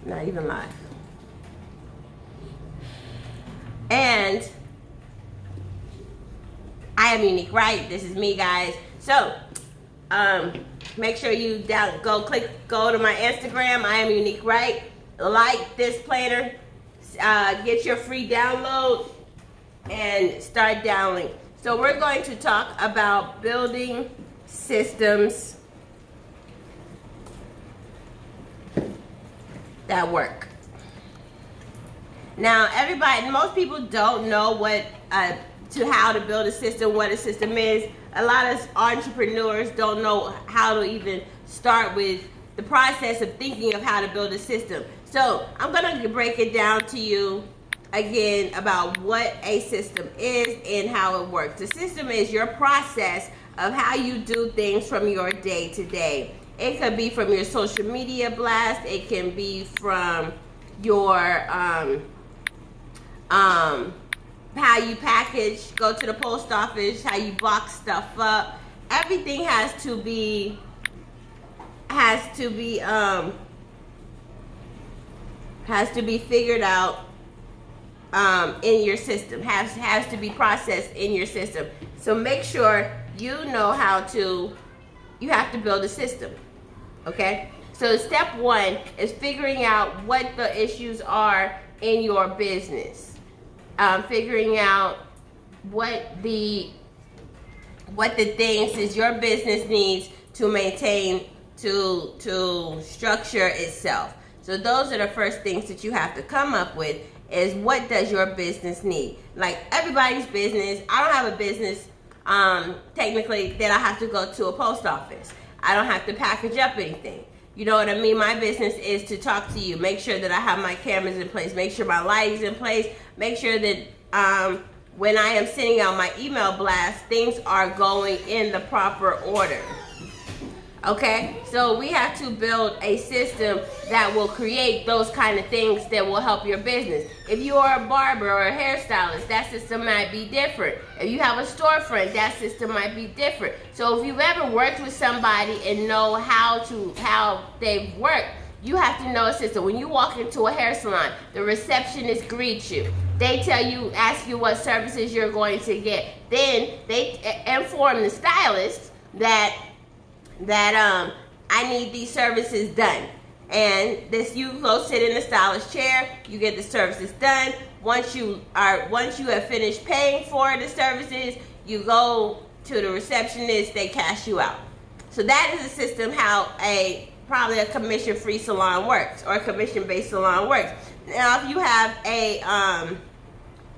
Not even live. And I am unique, right? This is me, guys. So, make sure you go to my Instagram. I am unique, right? Like this planner, get your free download, and start downloading. So we're going to talk about building systems that work. Now, most people don't know how to build a system, what a system is. A lot of entrepreneurs don't know how to even start with the process of thinking of how to build a system. So I'm going to break it down to you again about what a system is and how it works. The system is your process of how you do things from your day to day. It could be from your social media blast. It can be from your how you package, go to the post office, how you box stuff up. Everything has to be figured out in your system, has to be processed in your system. So make sure you know you have to build a system, okay? So step one is figuring out what the issues are in your business. Figuring out what the things is your business needs to maintain, to structure itself. So those are the first things that you have to come up with, is what does your business need? Like everybody's business, I don't have a business technically that I have to go to a post office. I don't have to package up anything. You know what I mean? My business is to talk to you, make sure that I have my cameras in place, make sure my lighting's in place, make sure that when I am sending out my email blast, things are going in the proper order. Okay, so we have to build a system that will create those kind of things that will help your business. If you are a barber or a hairstylist, that system might be different. If you have a storefront, that system might be different. So if you've ever worked with somebody and know how they work, you have to know a system. When you walk into a hair salon, the receptionist greets you. They ask you what services you're going to get. Then they inform the stylist that I need these services done. And you go sit in the stylist chair, you get the services done. Once you have finished paying for the services, you go to the receptionist, they cash you out. So that is a system how probably a commission-free salon works, or a commission-based salon works. Now, if you have a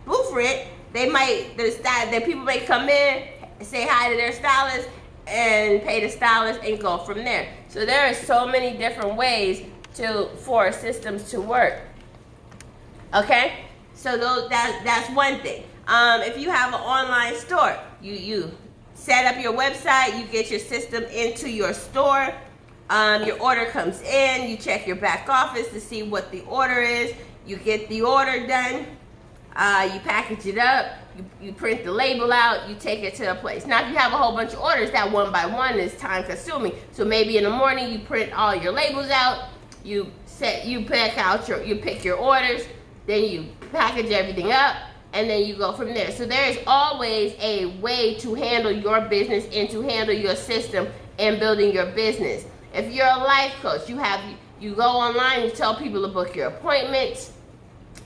booth rent, the people may come in, say hi to their stylist, and pay the stylist and go from there. So there are so many different ways for systems to work. Okay, so that's one thing. If you have an online store, you set up your website, you get your system into your store. Your order comes in, you check your back office to see what the order is. You get the order done. You package it up. You print the label out, you take it to a place. Now, if you have a whole bunch of orders, that one by one is time consuming. So maybe in the morning you print all your labels out, you pick your orders, then you package everything up, and then you go from there. So there is always a way to handle your business and to handle your system and building your business. If you're a life coach, you go online, you tell people to book your appointments.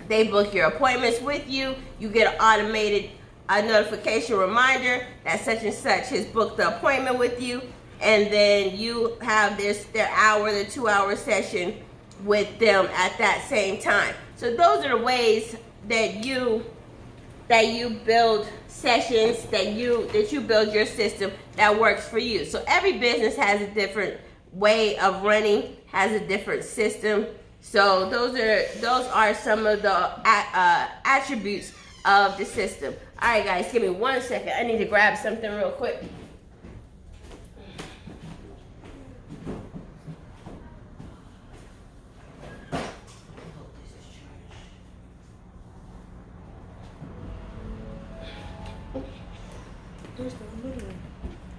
They book your appointments with you. You get an automated notification reminder that such and such has booked the appointment with you. And then you have their 2-hour session with them at that same time. So those are the ways that you build sessions, that you build your system that works for you. So every business has a different way of running, has a different system. So those are some of the attributes of the system. All right, guys, give me 1 second. I need to grab something real quick.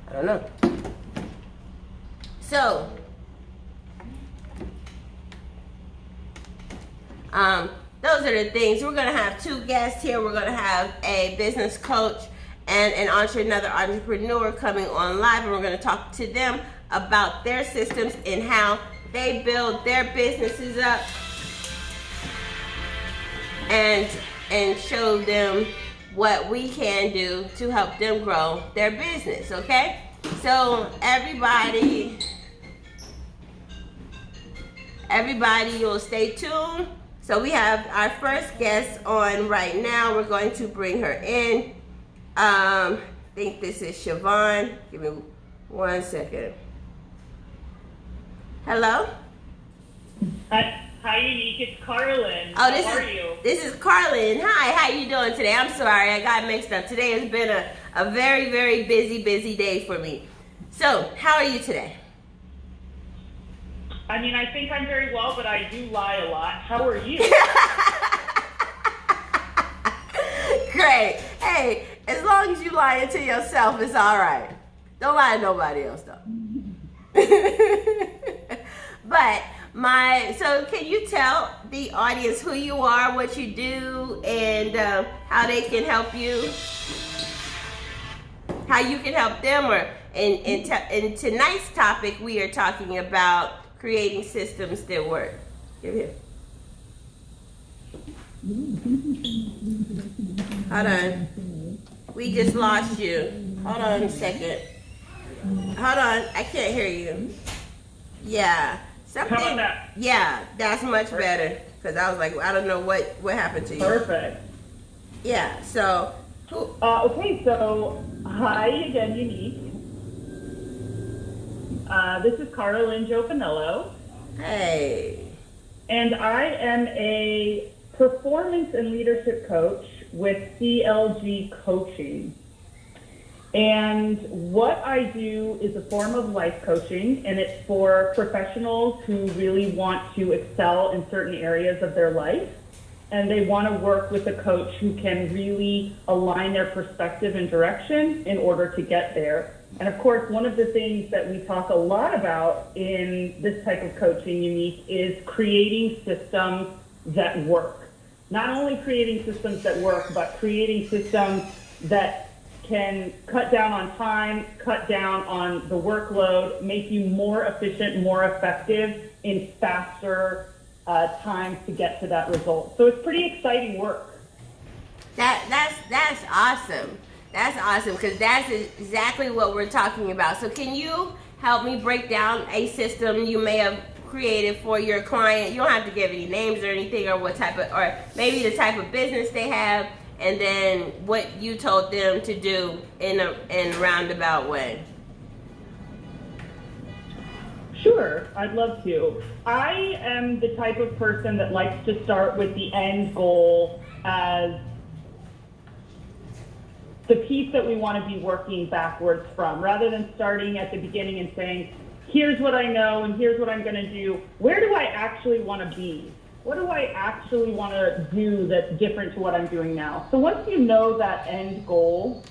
I don't know. So Those are the things. We're going to have two guests here. We're going to have a business coach and another entrepreneur coming on live, and we're going to talk to them about their systems and how they build their businesses up and show them what we can do to help them grow their business, okay? So everybody, you'll stay tuned. So we have our first guest on right now. We're going to bring her in. I think this is Siobhan. Give me 1 second. Hello? Hi, Unique. It's Carlin. Oh, How are you? This is Carlin. Hi, how you doing today? I'm sorry, I got mixed up. Today has been a very, very busy day for me. So, how are you today? I mean, I think I'm very well, but I do lie a lot. How are you? Great. Hey, as long as you lie to yourself, it's all right. Don't lie to nobody else, though. But so can you tell the audience who you are, what you do, and how they can help you? How you can help them? Or in tonight's topic, we are talking about creating systems that work. Give here. Hold on. We just lost you. Hold on a second. Hold on. I can't hear you. Yeah. Something. How about that? Yeah, that's much better. Because I was like, I don't know what happened to you. Perfect. Yeah. So. Okay. So, hi again, Unique. This is Carolyn Jopanello. Hey. And I am a performance and leadership coach with CLG Coaching. And what I do is a form of life coaching, and it's for professionals who really want to excel in certain areas of their life. And they want to work with a coach who can really align their perspective and direction in order to get there. And of course, one of the things that we talk a lot about in this type of coaching, Unique, is creating systems that work. Not only creating systems that work, but creating systems that can cut down on time, cut down on the workload, make you more efficient, more effective in faster time to get to that result. So it's pretty exciting work. That's awesome. That's awesome, because that's exactly what we're talking about. So can you help me break down a system you may have created for your client? You don't have to give any names or anything, or what type of, or maybe the type of business they have, and then what you told them to do in a roundabout way. Sure, I'd love to. I am the type of person that likes to start with the end goal as the piece that we want to be working backwards from, rather than starting at the beginning and saying, here's what I know and here's what I'm going to do. Where do I actually want to be? What do I actually want to do that's different to what I'm doing now? So once you know that end goal,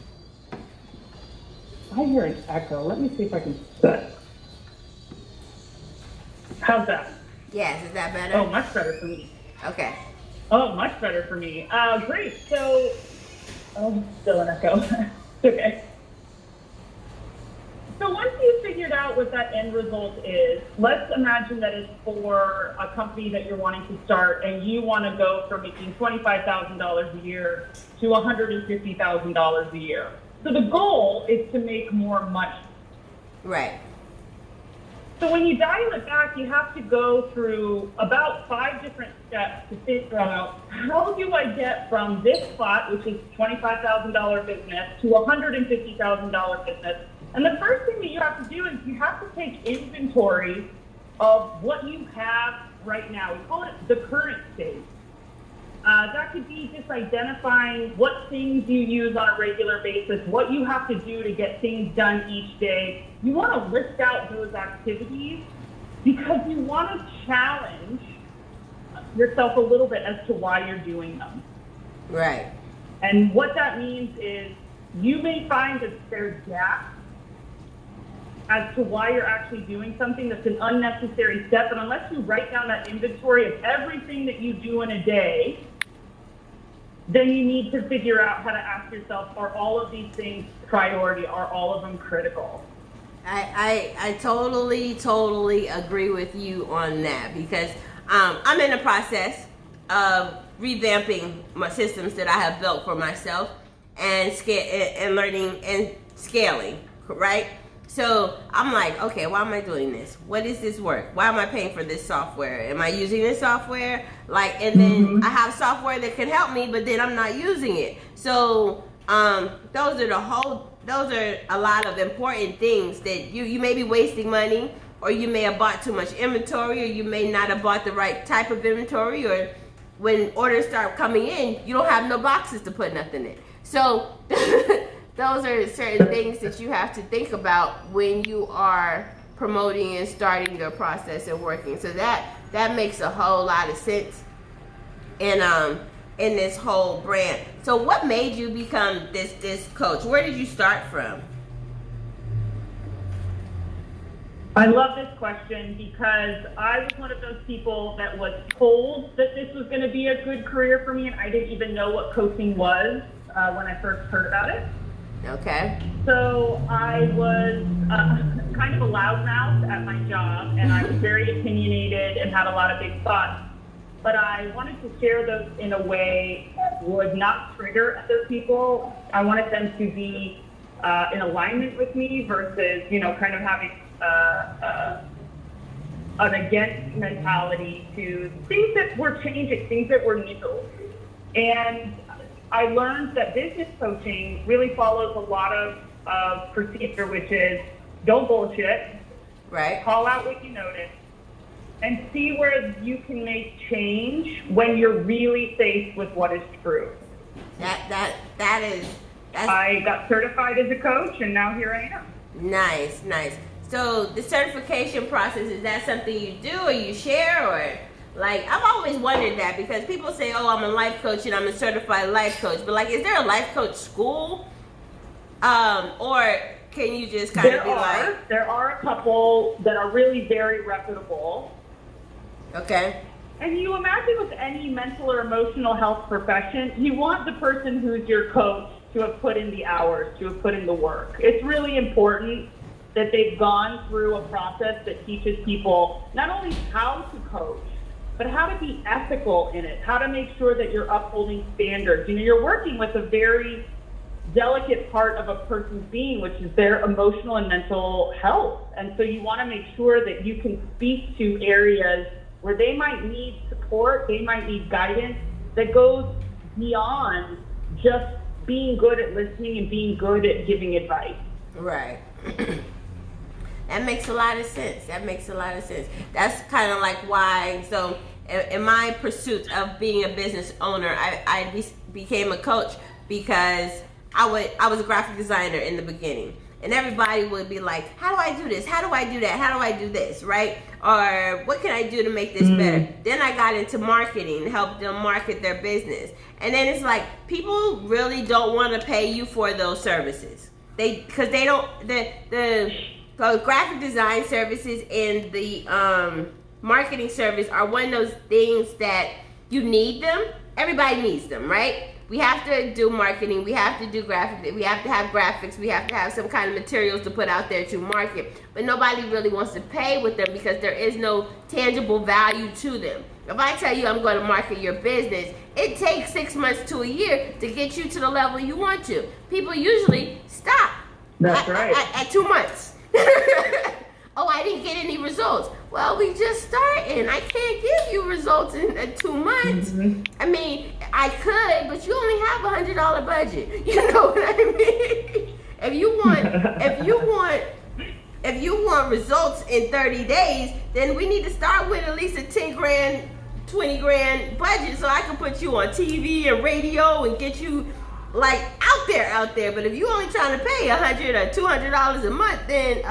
I hear an echo. Let me see if I can set. How's that? Yes, is that better? Oh, much better for me. Okay. Oh, much better for me. Great. So, still an echo. Okay. So once you've figured out what that end result is, let's imagine that it's for a company that you're wanting to start, and you want to go from making $25,000 a year to $150,000 a year. So the goal is to make more money. Right. So when you dial it back, you have to go through about 5 different steps to figure out, how do I get from this spot, which is $25,000 business, to $150,000 business? And the first thing that you have to do is you have to take inventory of what you have right now. We call it the current state. That could be just identifying what things you use on a regular basis, what you have to do to get things done each day. You want to list out those activities because you want to challenge yourself a little bit as to why you're doing them. Right. And what that means is you may find that there's gaps as to why you're actually doing something that's an unnecessary step. And unless you write down that inventory of everything that you do in a day, then you need to figure out how to ask yourself, are all of these things priority? Are all of them critical? I totally agree with you on that, because I'm in the process of revamping my systems that I have built for myself and learning and scaling, right? So I'm like, okay, why am I doing this? What is this work? Why am I paying for this software? Am I using this software? Like, and then I have software that can help me, but then I'm not using it. So those are a lot of important things that you may be wasting money, or you may have bought too much inventory, or you may not have bought the right type of inventory, or when orders start coming in, you don't have no boxes to put nothing in. So those are certain things that you have to think about when you are promoting and starting your process and working. So that makes a whole lot of sense in this whole brand. So what made you become this coach? Where did you start from? I love this question because I was one of those people that was told that this was going to be a good career for me, and I didn't even know what coaching was when I first heard about it. Okay. So I was kind of a loudmouth at my job, and I was very opinionated and had a lot of big thoughts. But I wanted to share those in a way that would not trigger other people. I wanted them to be in alignment with me versus, kind of having an against mentality to things that were changing, things that were new. And I learned that business coaching really follows a lot of procedure, which is don't bullshit, right? Call out what you notice, and see where you can make change when you're really faced with what is true. That's I got certified as a coach, and now here I am. Nice. So the certification process, is that something you do or you share, or like, I've always wondered that, because people say, oh, I'm a life coach and I'm a certified life coach, but like, is there a life coach school? Or can you just kind of be like? There are a couple that are really very reputable. Okay. And you imagine with any mental or emotional health profession, you want the person who's your coach to have put in the hours, to have put in the work. It's really important that they've gone through a process that teaches people not only how to coach, but how to be ethical in it, how to make sure that you're upholding standards. You're working with a very delicate part of a person's being, which is their emotional and mental health. And so you want to make sure that you can speak to areas where they might need support, they might need guidance that goes beyond just being good at listening and being good at giving advice. Right. That makes a lot of sense. That's kind of like why, so in my pursuit of being a business owner, I became a coach because I was a graphic designer in the beginning. And everybody would be like, how do I do this? How do I do that? How do I do this? Right? Or what can I do to make this better? Then I got into marketing, helped them market their business. And then it's like, people really don't want to pay you for those services. Because they don't, the graphic design services and the marketing service are one of those things that you need them. Everybody needs them, right? We have to do marketing, we have to do graphic, we have to have graphics, we have to have some kind of materials to put out there to market. But nobody really wants to pay with them because there is no tangible value to them. If I tell you I'm going to market your business, it takes 6 months to a year to get you to the level you want to. People usually stop. That's right. At 2 months. Oh, I didn't get any results. Well, we just starting. I can't give you results in 2 months. I mean, I could, but you only have $100 budget. You know what I mean? If you want results in 30 days, then we need to start with at least a 10 grand, 20 grand budget so I can put you on TV and radio and get you like out there. But if you only trying to pay $100 or $200 a month, then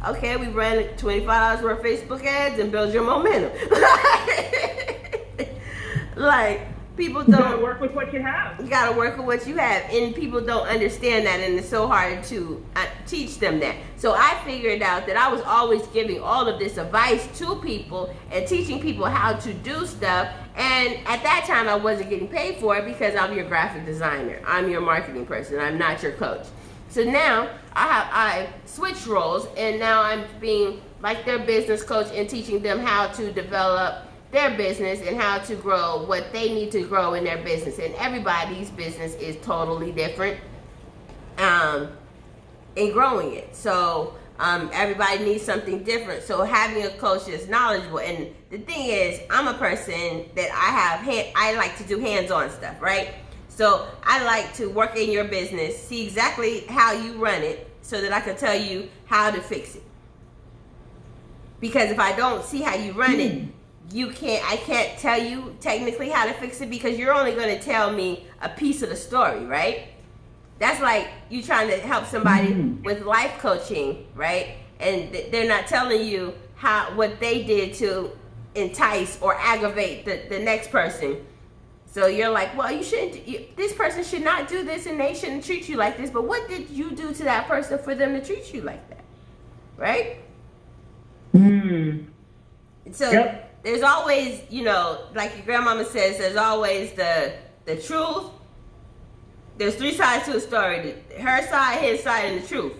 okay, we ran $25 worth of Facebook ads and build your momentum. Like, people You gotta don't. work with what you have. You gotta work with what you have, and people don't understand that, and it's so hard to teach them that. So I figured out that I was always giving all of this advice to people and teaching people how to do stuff. And at that time, I wasn't getting paid for it because I'm your graphic designer, I'm your marketing person, I'm not your coach. So now I switched roles, and now I'm being like their business coach and teaching them how to develop their business and how to grow what they need to grow in their business. And everybody's business is totally different in growing it. So everybody needs something different. So having a coach that's knowledgeable, and the thing is, I'm a person that I like to do hands-on stuff, right? So I like to work in your business, see exactly how you run it, so that I can tell you how to fix it. Because if I don't see how you run it, I can't tell you technically how to fix it, because you're only going to tell me a piece of the story, right? That's like you trying to help somebody with life coaching, right? And they're not telling you what they did to entice or aggravate the next person. So you're like, well, this person should not do this, and they shouldn't treat you like this. But what did you do to that person for them to treat you like that? Right? So there's always, like your grandmama says, there's always the truth. There's three sides to a story: her side, his side, and the truth.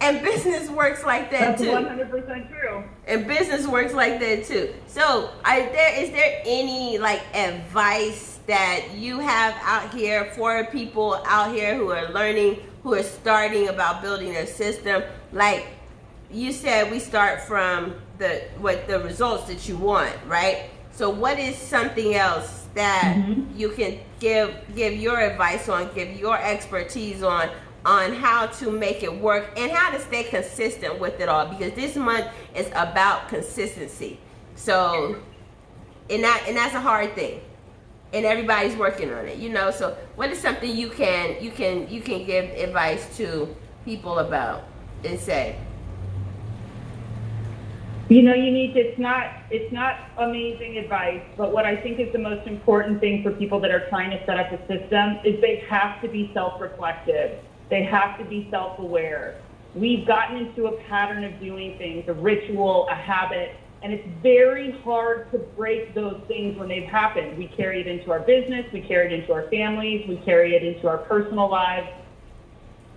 And business works like that too. That's 100% true. And business works like that too. So, is there any advice that you have out here for people out here who are learning, who are starting about building their system? Like you said, we start from the results that you want, right? So, what is something else that you can give your advice on, give your expertise on how to make it work and how to stay consistent with it all? Because this month is about consistency. So, and that's a hard thing, and everybody's working on it, So, what is something you can give advice to people about and say? It's not amazing advice, but what I think is the most important thing for people that are trying to set up a system is they have to be self-reflective. They have to be self-aware. We've gotten into a pattern of doing things, a ritual, a habit, and it's very hard to break those things when they've happened. We carry it into our business, we carry it into our families, we carry it into our personal lives.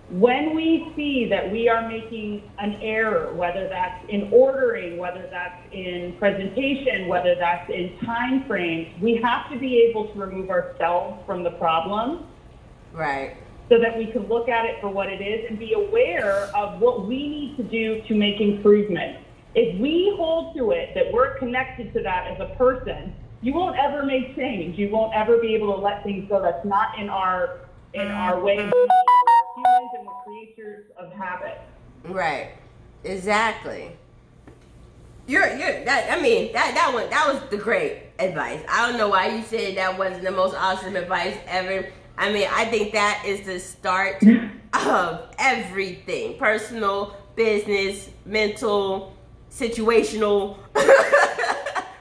When we see that we are making an error, whether that's in ordering, whether that's in presentation, whether that's in time frames, we have to be able to remove ourselves from the problem. Right. So that we can look at it for what it is and be aware of what we need to do to make improvement. If we hold to it, that we're connected to that as a person, you won't ever make change. You won't ever be able to let things go. That's not in our way of being. We're humans and we're creatures of habit. Right. Exactly. That was the great advice. I don't know why you said that wasn't the most awesome advice ever. I think that is the start of everything: personal, business, mental, situational,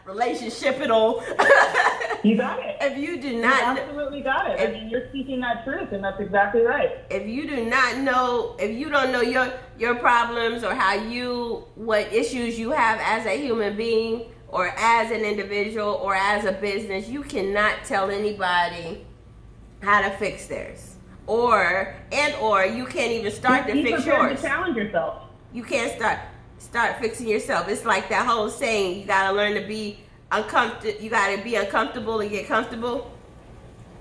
relationship-al. You got it. If you do not, you absolutely got it. You're speaking that truth, and that's exactly right. If you do not know, if you don't know your problems or what issues you have as a human being or as an individual or as a business, you cannot tell anybody how to fix theirs, or you can't even start to fix yours. To challenge yourself. You can't start fixing yourself. It's like that whole saying: you gotta learn to be uncomfortable. You gotta be uncomfortable to get comfortable.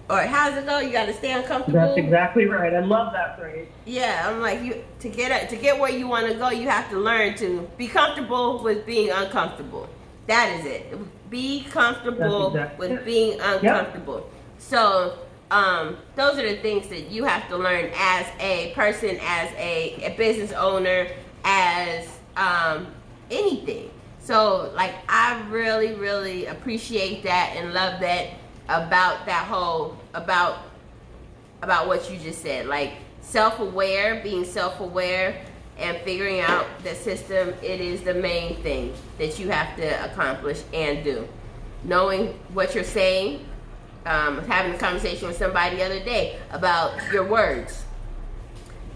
Or how's it go? You gotta stay uncomfortable. That's exactly right. I love that phrase. Yeah, I'm like, to get where you want to go, you have to learn to be comfortable with being uncomfortable. That is it. Be comfortable with being uncomfortable. Yep. So. Those are the things that you have to learn as a person, as a business owner, as anything. So, I really, really appreciate that and love that about what you just said. Being self-aware and figuring out the system, it is the main thing that you have to accomplish and do. knowing what you're saying. Having a conversation with somebody the other day about your words.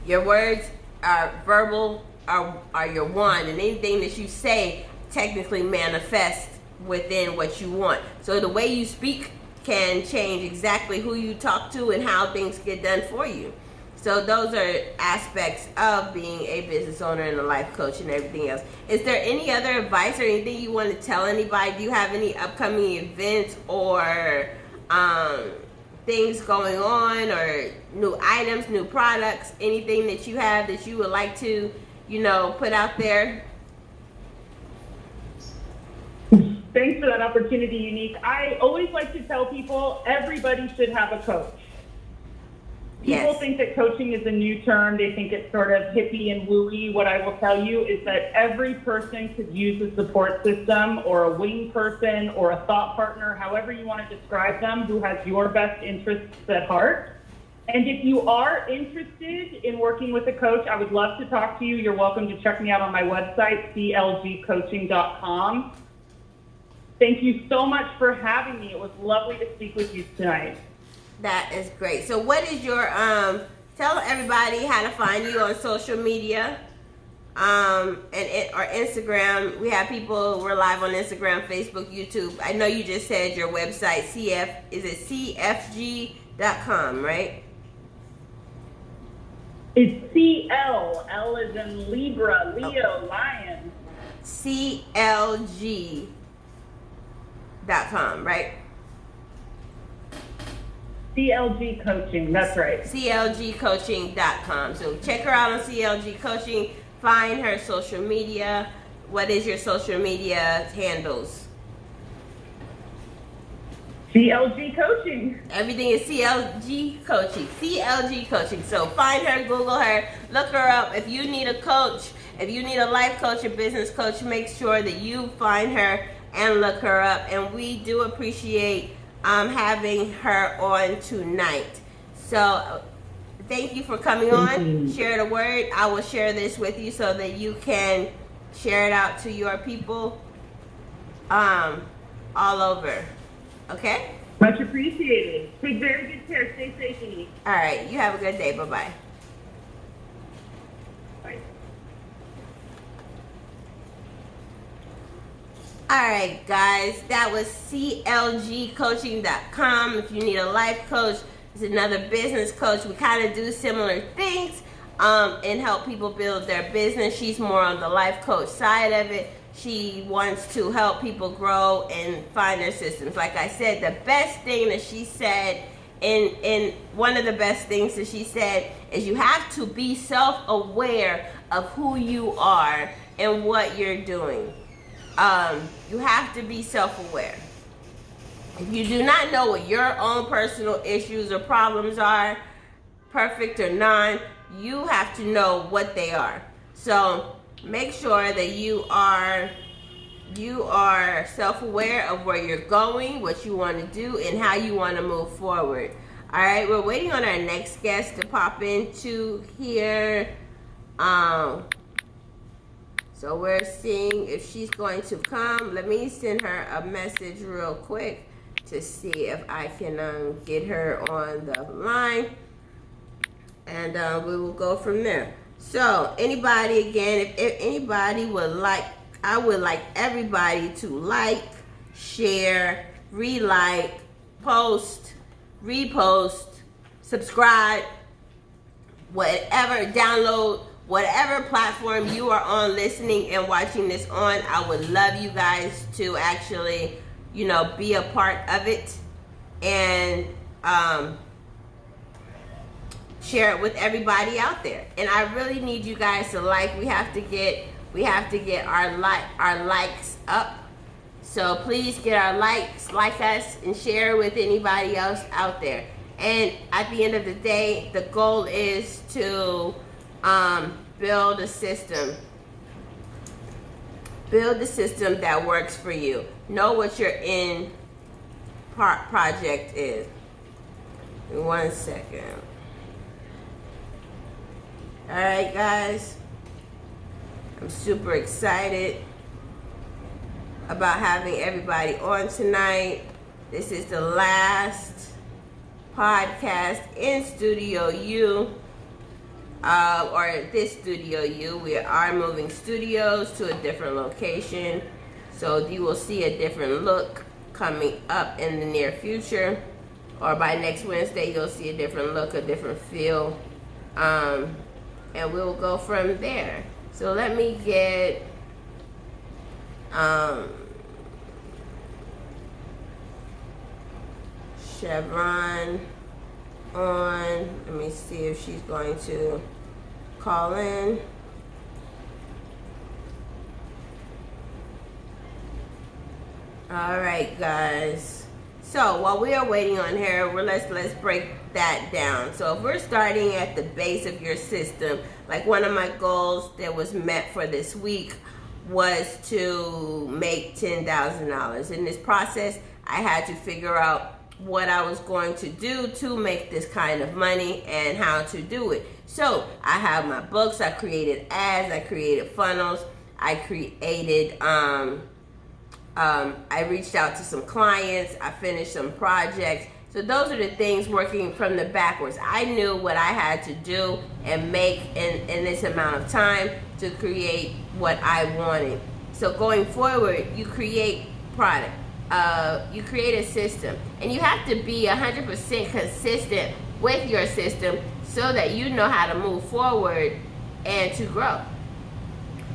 Your words are verbal, are your wand, and anything that you say technically manifests within what you want. So the way you speak can change exactly who you talk to and how things get done for you. So those are aspects of being a business owner and a life coach and everything else. Is there any other advice or anything you want to tell anybody? Do you have any upcoming events or things going on, or new items, new products, anything that you have that you would like to, put out there? Thanks for that opportunity, Unique. I always like to tell people everybody should have a coach. People think that coaching is a new term. They think it's sort of hippie and wooey. What I will tell you is that every person could use a support system or a wing person or a thought partner, however you want to describe them, who has your best interests at heart. And if you are interested in working with a coach, I would love to talk to you. You're welcome to check me out on my website, clgcoaching.com. Thank you so much for having me. It was lovely to speak with you tonight. That is great. So what is your, tell everybody how to find you on social media, or Instagram. We have people, we're live on Instagram, Facebook, YouTube. I know you just said your website, is it cfg.com, right? It's CL. L is in Libra, Leo, Lion. CLG.com, right? CLG Coaching, that's right. CLGcoaching.com. So check her out on CLG Coaching. Find her social media. What is your social media handles? CLG Coaching. Everything is CLG Coaching. CLG Coaching. So find her, Google her, look her up. If you need a coach, if you need a life coach or business coach, make sure that you find her and look her up. And we do appreciate having her on tonight. So thank you for coming on. Share the word. I will share this with you so that you can share it out to your people all over. Okay? Much appreciated. Take very good care. Stay safe, Amy. All right. You have a good day. Bye-bye. All right, guys, that was clgcoaching.com. If you need a life coach, it's another business coach. We kind of do similar things and help people build their business. She's more on the life coach side of it. She wants to help people grow and find their systems. Like I said, the best thing that she said, and one of the best things that she said is you have to be self-aware of who you are and what you're doing. You have to be self-aware. If you do not know what your own personal issues or problems are, perfect or non, you have to know what they are. So make sure that you are self-aware of where you're going, what you want to do, and how you want to move forward. All right, we're waiting on our next guest to pop into here. So we're seeing if she's going to come. Let me send her a message real quick to see if I can get her on the line. And we will go from there. So anybody, again, if anybody would like, I would like everybody to like, share, re-like, post, repost, subscribe, whatever, download, whatever platform you are on listening and watching this on. I would love you guys to actually, be a part of it and share it with everybody out there. And I really need you guys to like. We have to get our likes up. So please get our likes, like us, and share with anybody else out there. And at the end of the day, the goal is to build a system. Build a system that works for you. Know what your end project is. 1 second. All right, guys. I'm super excited. about having everybody on tonight. This is the last podcast in Studio U, or this Studio U. We are moving studios to a different location, so you will see a different look coming up in the near future, or by next Wednesday you'll see a different look, a different feel, and we'll go from there. So let me get Chevron on. Let me see if she's going to call in. All right, guys. So while we are waiting on her, let's break that down. So if we're starting at the base of your system, like one of my goals that was met for this week was to make $10,000. In this process, I had to figure out what I was going to do to make this kind of money and how to do it. So I have my books, I created ads, I created funnels, I created, I reached out to some clients, I finished some projects. So those are the things working from the backwards. I knew what I had to do and make in this amount of time to create what I wanted. So going forward, you create product. You create a system, and you have to be 100% consistent with your system so that you know how to move forward and to grow.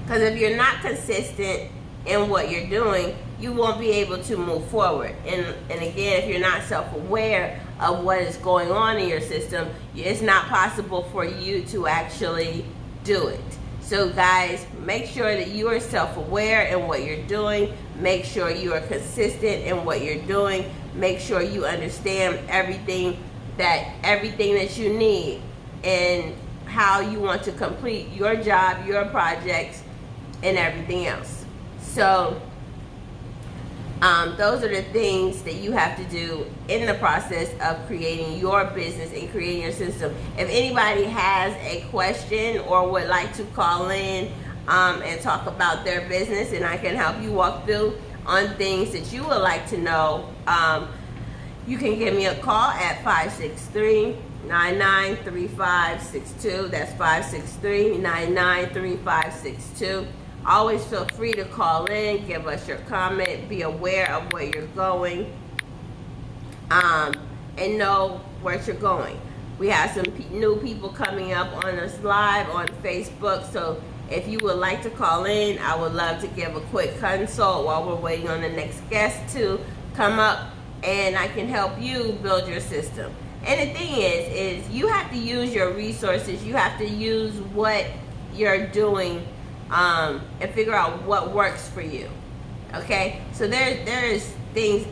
Because if you're not consistent in what you're doing, you won't be able to move forward. And again, if you're not self-aware of what is going on in your system, it's not possible for you to actually do it. So guys, make sure that you are self-aware in what you're doing. Make sure you are consistent in what you're doing. Make sure you understand everything that you need and how you want to complete your job, your projects, and everything else. So those are the things that you have to do in the process of creating your business and creating your system. If anybody has a question or would like to call in and talk about their business, and I can help you walk through on things that you would like to know, you can give me a call at 563-993562. That's 563-993562. Always feel free to call in, give us your comment, be aware of where you're going, and know where you're going. We have some new people coming up on us live on Facebook, so if you would like to call in, I would love to give a quick consult while we're waiting on the next guest to come up, and I can help you build your system. And the thing is you have to use your resources. You have to use what you're doing and figure out what works for you. Okay, so there are things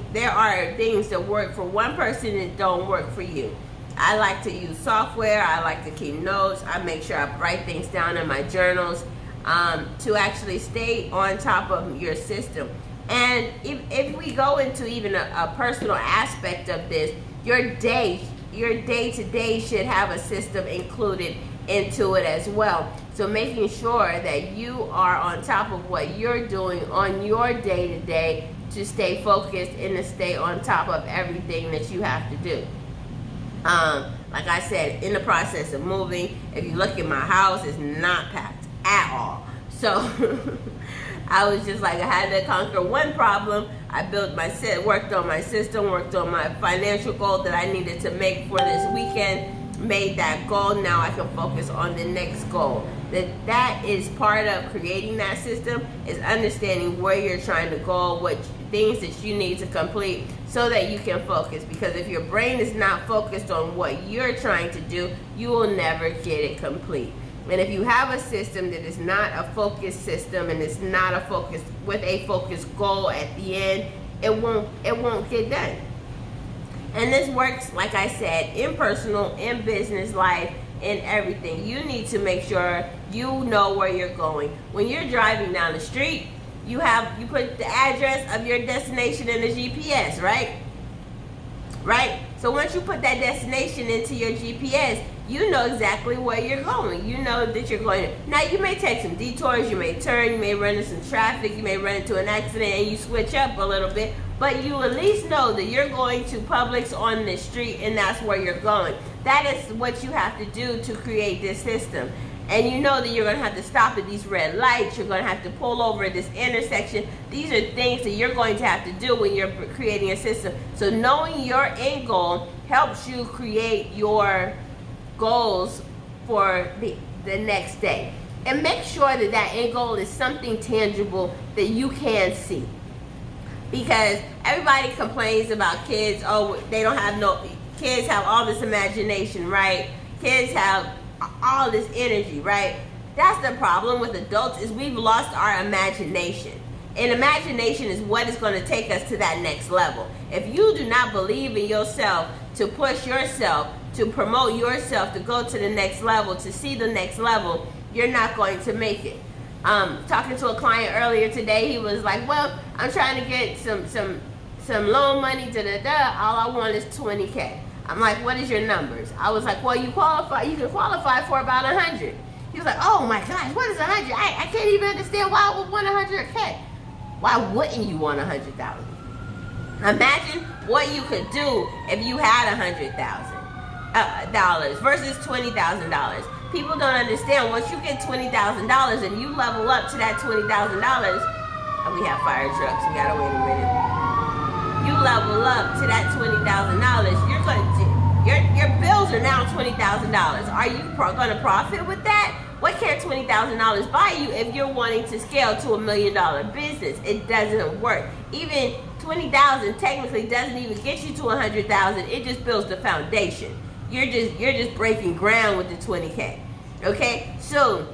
that work for one person that don't work for you. I like to use software. I like to keep notes. I make sure I write things down in my journals to actually stay on top of your system. And if we go into even a personal aspect of this, your day-to-day should have a system included into it as well. So making sure that you are on top of what you're doing on your day-to-day to stay focused and to stay on top of everything that you have to do. Like I said, in the process of moving, if you look at my house, it's not packed at all. So I was just like, I had to conquer one problem. I worked on my system, worked on my financial goal that I needed to make for this weekend, made that goal. Now I can focus on the next goal. That is part of creating that system, is understanding where you're trying to go, what things that you need to complete so that you can focus. Because if your brain is not focused on what you're trying to do, you will never get it complete. And if you have a system that is not a focused system and it's not a focus with a focused goal at the end, it won't get done. And this works, like I said, in personal, in business life, in everything. You need to make sure you know where you're going. When you're driving down the street, you put the address of your destination in the GPS, right? So once you put that destination into your GPS, you know exactly where you're going. You know that you're going. Now you may take some detours, you may turn, you may run into some traffic, you may run into an accident and you switch up a little bit, but you at least know that you're going to Publix on the street and that's where you're going. That is what you have to do to create this system. And you know that you're going to have to stop at these red lights. You're going to have to pull over at this intersection. These are things that you're going to have to do when you're creating a system. So knowing your end goal helps you create your goals for the next day. And make sure that that end goal is something tangible that you can see. Because everybody complains about kids. Oh, they don't have no... Kids have all this imagination, right? Kids have all this energy, right? That's the problem with adults, is we've lost our imagination. And imagination is what is going to take us to that next level. If you do not believe in yourself, to push yourself, to promote yourself, to go to the next level, to see the next level, you're not going to make it. Talking to a client earlier today, he was like, well, I'm trying to get some loan money, all I want is 20K. I'm like, what is your numbers? I was like, well, you can qualify for about 100. He was like, oh my gosh, what is 100? I can't even understand why I would want 100K. Why wouldn't you want 100,000? Imagine what you could do if you had $100,000 versus $20,000. People don't understand, once you get $20,000 and you level up to that $20,000, and we have fire trucks, we gotta wait a minute. You level up to that $20,000, you're going to, your bills are now $20,000. Are you going to profit with that? What can $20,000 buy you if you're wanting to scale to $1 million business? It doesn't work. Even $20,000 technically doesn't even get you to $100,000. It just builds the foundation. You're just breaking ground with the 20K. Okay, so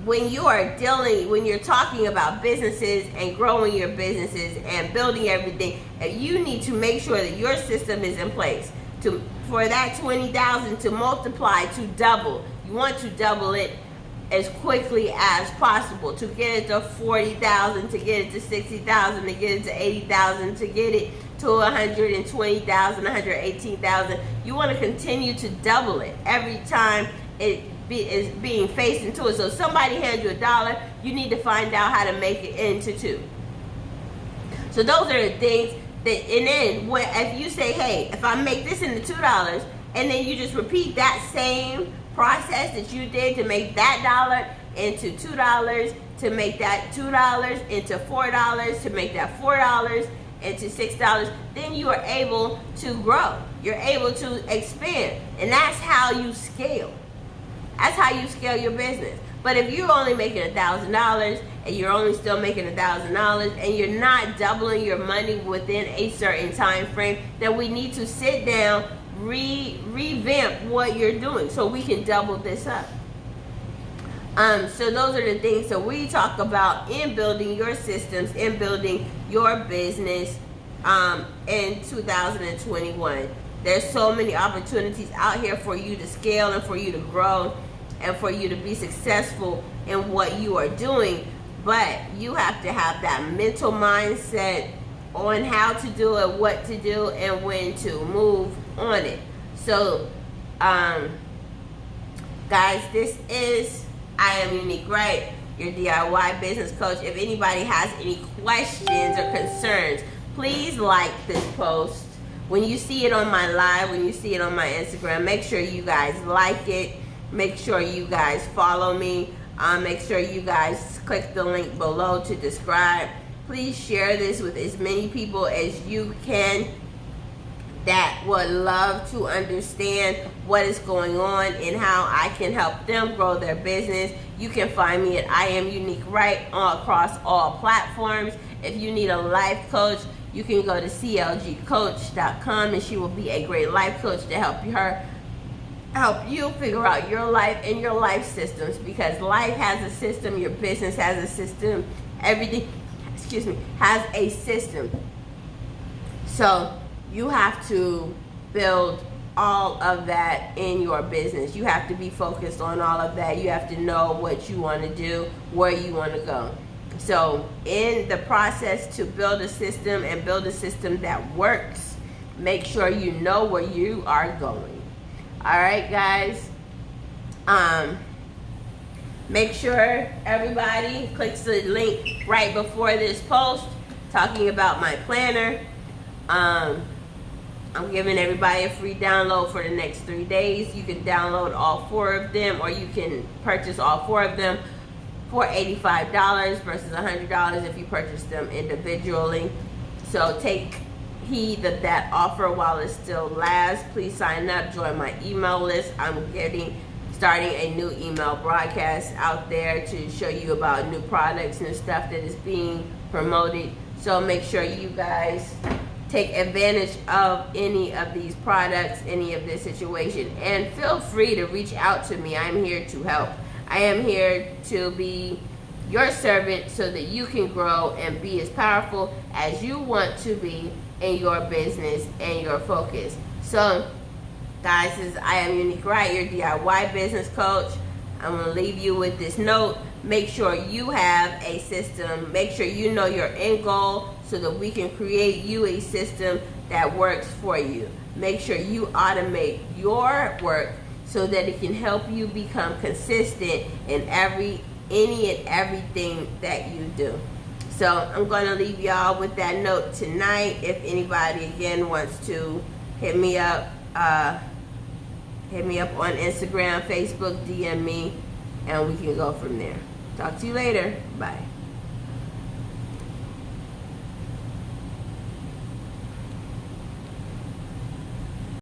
when you're talking about businesses and growing your businesses and building everything, you need to make sure that your system is in place for that 20,000 to multiply, to double. You want to double it as quickly as possible, to get it to 40,000, to get it to 60,000, to get it to 80,000, to get it to 120,000, 118,000. You want to continue to double it every time it is being faced into it. So if somebody hands you $1, you need to find out how to make it into $2. So those are the things that, and then if you say, hey, if I make this into $2, and then you just repeat that same process that you did to make that $1 into $2, to make that $2 into $4, to make that $4 into $6, then you are able to grow. You're able to expand. And that's how you scale. That's how you scale your business. But if you're only making $1,000 and you're only still making $1,000 and you're not doubling your money within a certain time frame, then we need to sit down, revamp what you're doing so we can double this up. So those are the things that we talk about in building your systems, in building your business in 2021. There's so many opportunities out here for you to scale and for you to grow and for you to be successful in what you are doing. But you have to have that mental mindset on how to do it, what to do, and when to move on it. So, guys, this is I Am Unique, right? Your DIY business coach. If anybody has any questions or concerns, please like this post. When you see it on my live, when you see it on my Instagram, make sure you guys like it. Make sure you guys follow me. Make sure you guys click the link below to subscribe. Please share this with as many people as you can that would love to understand what is going on and how I can help them grow their business. You can find me at I Am Unique right across all platforms. If you need a life coach, you can go to clgcoach.com and she will be a great life coach to help you figure out your life and your life systems, because life has a system, your business has a system, everything, has a system. So you have to build all of that in your business. You have to be focused on all of that. You have to know what you want to do, where you want to go. So in the process to build a system and build a system that works, make sure you know where you are going. All right, guys. Make sure everybody clicks the link right before this post talking about my planner. I'm giving everybody a free download for the next 3 days. You can download all 4 of them, or you can purchase all 4 of them for $85 versus $100 if you purchase them individually. So take heed of that offer while it still lasts. Please sign up, join my email list. I'm starting a new email broadcast out there to show you about new products and stuff that is being promoted. So make sure you guys take advantage of any of these products, any of this situation, and feel free to reach out to me. I'm here to help. I am here to be your servant so that you can grow and be as powerful as you want to be in your business and your focus. So, guys, I am Unique Wright, your DIY business coach. I'm going to leave you with this note. Make sure you have a system. Make sure you know your end goal so that we can create you a system that works for you. Make sure you automate your work so that it can help you become consistent in any and everything that you do. So I'm going to leave y'all with that note tonight. If anybody again wants to hit me up on Instagram, Facebook, DM me, and we can go from there. Talk to you later. Bye.